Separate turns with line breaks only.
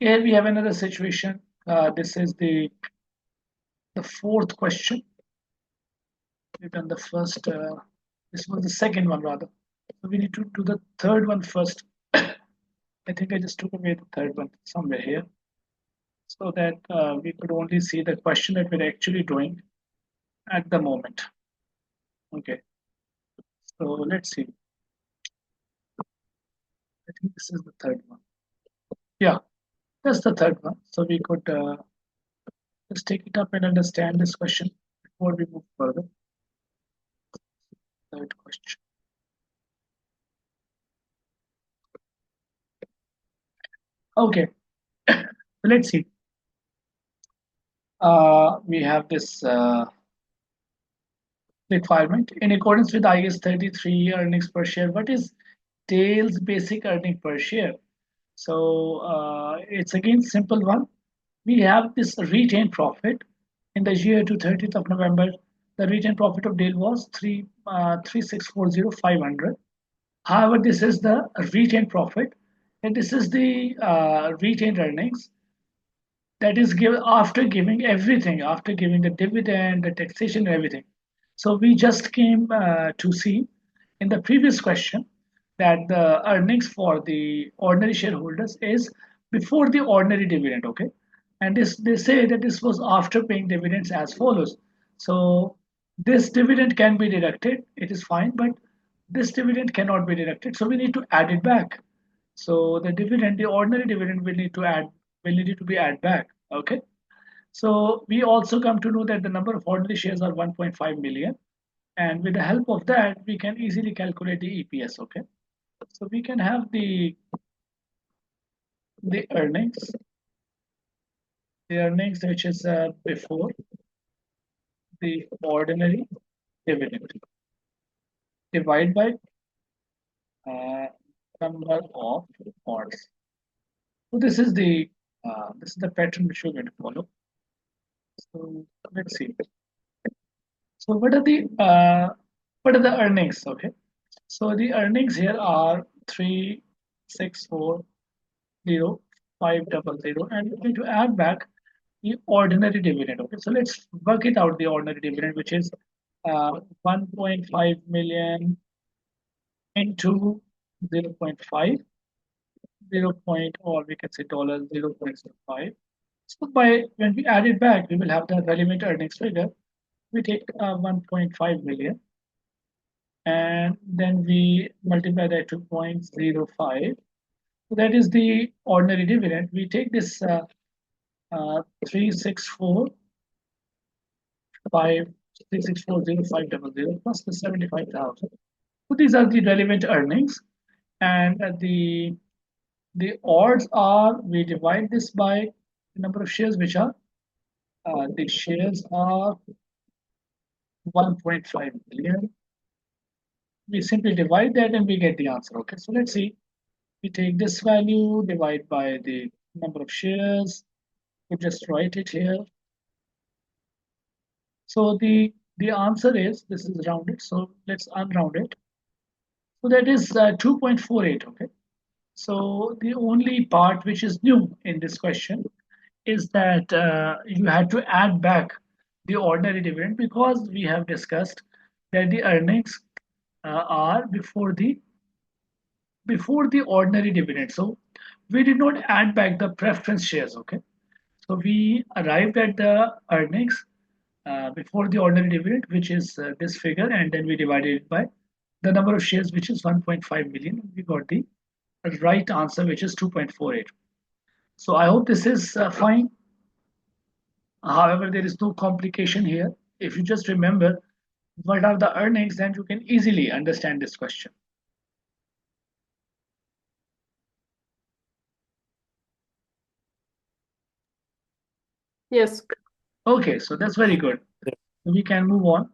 Here we have another situation. This is the fourth question. We've done the first. This was the second one rather. So we need to do the third one first. I think I just took away the third one somewhere here, so that we could only see the question that we're actually doing at the moment. Okay. So let's see. I think this is the third one. Yeah, that's the third one. So we could just take it up and understand this question before we move further. Third question. Okay, so let's see. We have this requirement in accordance with IAS 33 earnings per share. What is Dale's basic earning per share? So it's again simple one. We have this retained profit in the year to 30th of November. The retained profit of Dale was 3,640,500. However, this is the retained profit, and this is the retained earnings that is given after giving everything, after giving the dividend, the taxation, and everything. So we just came to see in the previous question that the earnings for the ordinary shareholders is before the ordinary dividend, okay? And this they say that this was after paying dividends as follows. So this dividend can be deducted, it is fine, but this dividend cannot be deducted. So we need to add it back. So the dividend, the ordinary dividend will need to be add back. Okay. So we also come to know that the number of ordinary shares are 1.5 million. And with the help of that, we can easily calculate the EPS. Okay. So we can have the earnings, which is before the ordinary dividend, divide by number of odds. So this is the pattern which we're going to follow. So let's see. So what are the earnings? Okay. So the earnings here are 3,640,500, and we're going to add back the ordinary dividend. Okay. So let's work it out. The ordinary dividend, which is 1.5 million into 0.5, 0. Or we can say dollar 0.05. So when we add it back, we will have the relevant earnings figure. We take 1.5 million and then we multiply that to 0.05. So that is the ordinary dividend. We take this 3,640,500 plus the 75,000. So these are the relevant earnings, and the odds are, we divide this by the number of shares, which are the shares are 1.5 million. We simply divide that and we get the answer. Okay, so let's see. We take this value, divide by the number of shares. We just write it here. So the answer is, this is rounded, so let's unround it. So that is 2.48. Okay. So the only part which is new in this question is that you had to add back the ordinary dividend, because we have discussed that the earnings are before the ordinary dividend. So we did not add back the preference shares. Okay. So we arrived at the earnings before the ordinary dividend, which is this figure, and then we divided it by the number of shares, which is 1.5 million. We got the right answer, which is 2.48. So I hope this is fine. However, there is no complication here. If you just remember what are the earnings, then you can easily understand this question.
Yes.
Okay, so that's very good. We can move on.